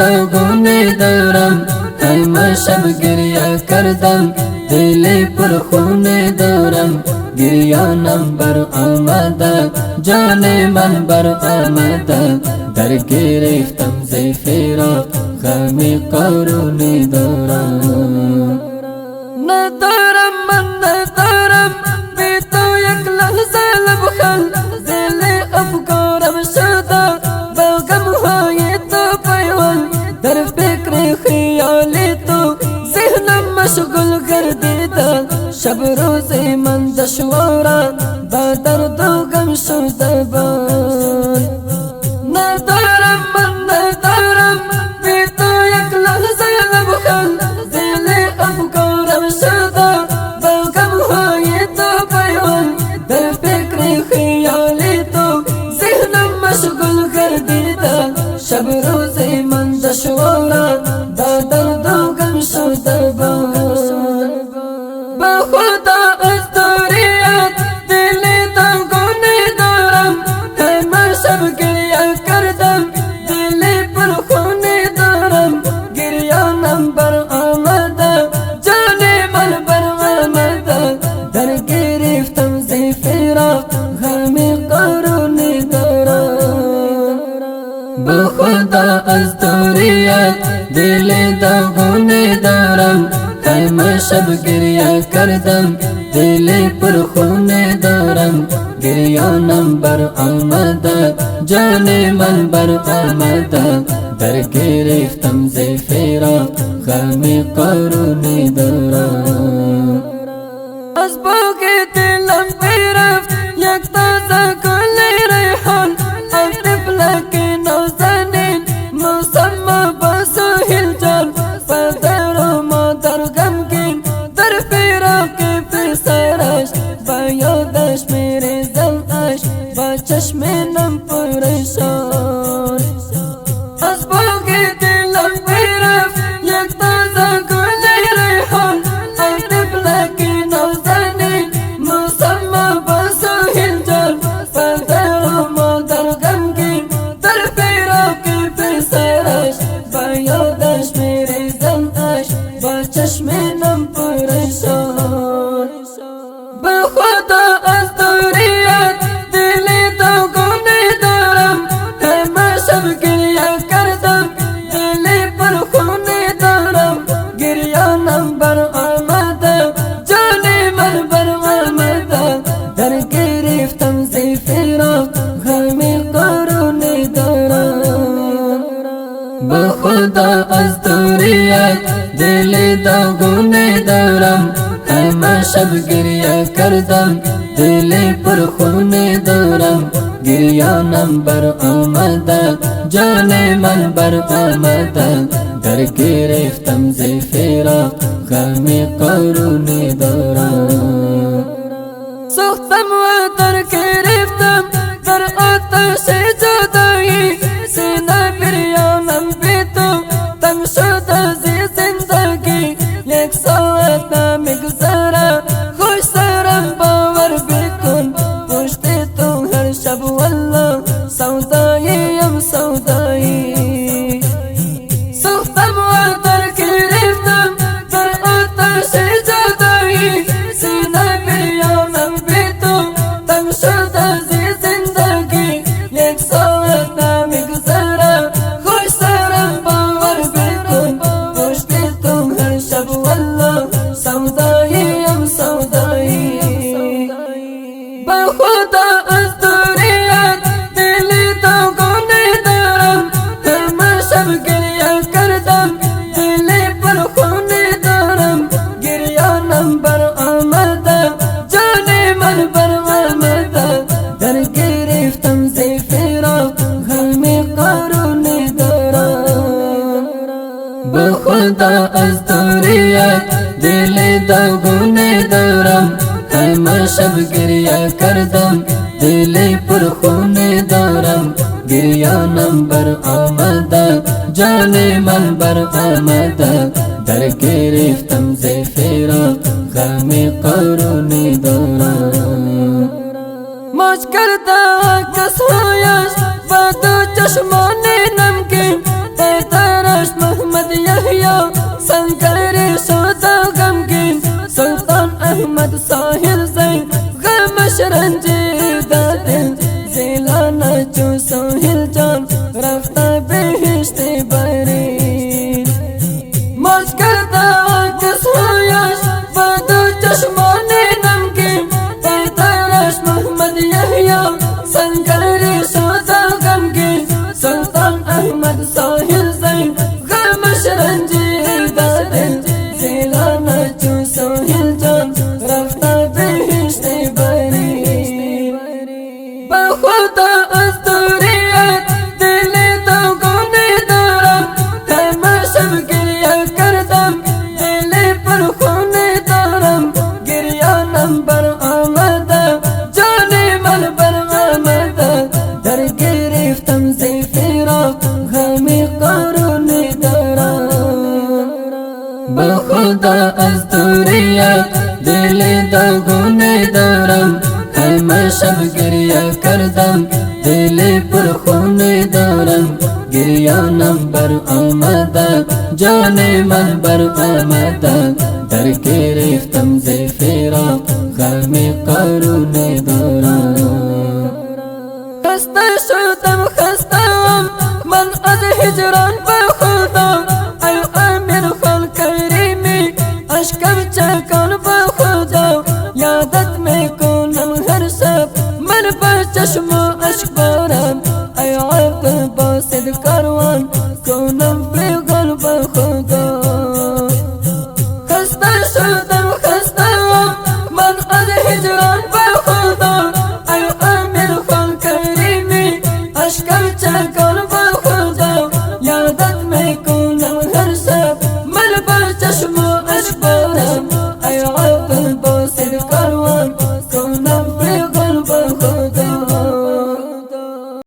داغون دارم، همه شب گریه کردم، دل پر خون دارم. گریانم بر آمده، جان من بر آمده، در گرفتم ز فراق، غم قارون دارم. ندارم من ندارم بی تو یک لحظه لبخند، دل افکارم شده با غمهای تو پیوند، در فکر خیال تو ذهنم مشغول گردیده، شب روز من دشواره با درد و غم شده بود. ندارم من ندارم بی تو یک لحظه لبخند، دل افکارم شده با غمهای تو پیوند، در فکر خیال تو ذهنم مشغول گردیده، شب روز من دشواره با درد و غم شده بود. با خدا از دوریت دل داغون دارم، همه شب گریه کردم، دل پر خون دارم. گریانم بر آمده، جان من بر آمده، در گرفتم ز فراق، غم قارون دارم. با خدا از دوریت دل داغون دارم، همه شب گریه کردم، دل پر خون دارم. گریانم بر آمده، جان من بر آمده، در گرفتم ز فراق، غم قارون دارم. از باغ دلم برفت یک تازه گل ریحان، از طفلک نازنین مسمى با سهیل جان، پدر و مادر غمگین در فراق پسرش، با یادش میریزم اشک، با چشم نم پریشان. از باغ دلم برفت یک تازه گل ریحان، از طفلک نازنین مسمى با سهیل جان، پدر و مادر غمگین در فراق پسرش، با یادش میریزم اشک، با چشم نم پریشان. با خدا از دوریت دل داغون دارم، همه شب گریه کردم، دل پر خون دارم. گریانم بر آمده، جان من بر آمده، در گرفتم ز فراق، غم قارون دارم. با خدا از دوریت دل داغون دارم، همه شب گریه کردم، دل پر خون دارم. گریانم بر آمده، جان من بر آمده، در گرفتم ز فراق، غم قارون دارم. سوختم و در گرفتم در آتش جدایی، سینه بریانم بی تو تنگ شده ز زندگی، یک ساعت نمیگذره خوش سرم باور بکن، پشت تو هر شب والله سوداییم سودایی. سوختم و در گرفتم در آتش جدایی، سینه بریانم بی تو تنگ شده ز زندگی، یک ساعت نمیگذره خوش سرم باور بکن، پشت تو هر شب والله سوداییم سودایی. با خدا از دوریت دل داغون دارم، همه شب گریه کردم، دل پر خون دارم. گریانم بر آمده، جان من بر آمده، در گرفتم ز فراق، غم قارون دارم. با خدا از دوریت دل داغون دارم، همه شب گریه کردم، دل پر خون دارم. گریانم بر آمده، جان من بر آمده، در گرفتم ز فراق، غم قارون دارم. ماچ کرده کسهایش با دو چشمان نمگین، بهتر راش محمد یحیی سنگری شوتا غمگین سلطان احمد ساحل زین غمش رنجیده دل زیلانا چو ساحل جان رفته بهشت برین ماش کرده کس هایش با دو چشمان نمگین پیدایش محمد یحیی سنگری شوتا غمگین سلطان احمد ساحل زین غمش رنجیده دل زیلانا چو ساحل جان رفته بهشت برین با خدا از دوریت دل دوگانه دارم همه شب گریه کردم دل پر خونه دارم گریانم بر آمده جان من بر آمده در گرفتم زی فراق غمی قارونه دارم با خدا از دوریت دل دوگانه دارم همه شب گریه کردم دل پر خونه دارم گریانم بر آمده جان من بر آمده در گرفتم ز فراق غم قارونه دارم خسته شدم خستم من از هجران به خدا ای امیر خان کریمی اشکم چکان به خدا یادت میکنم هر شب من به چشم و اشک بارم ای عقل باسد کاروان کنم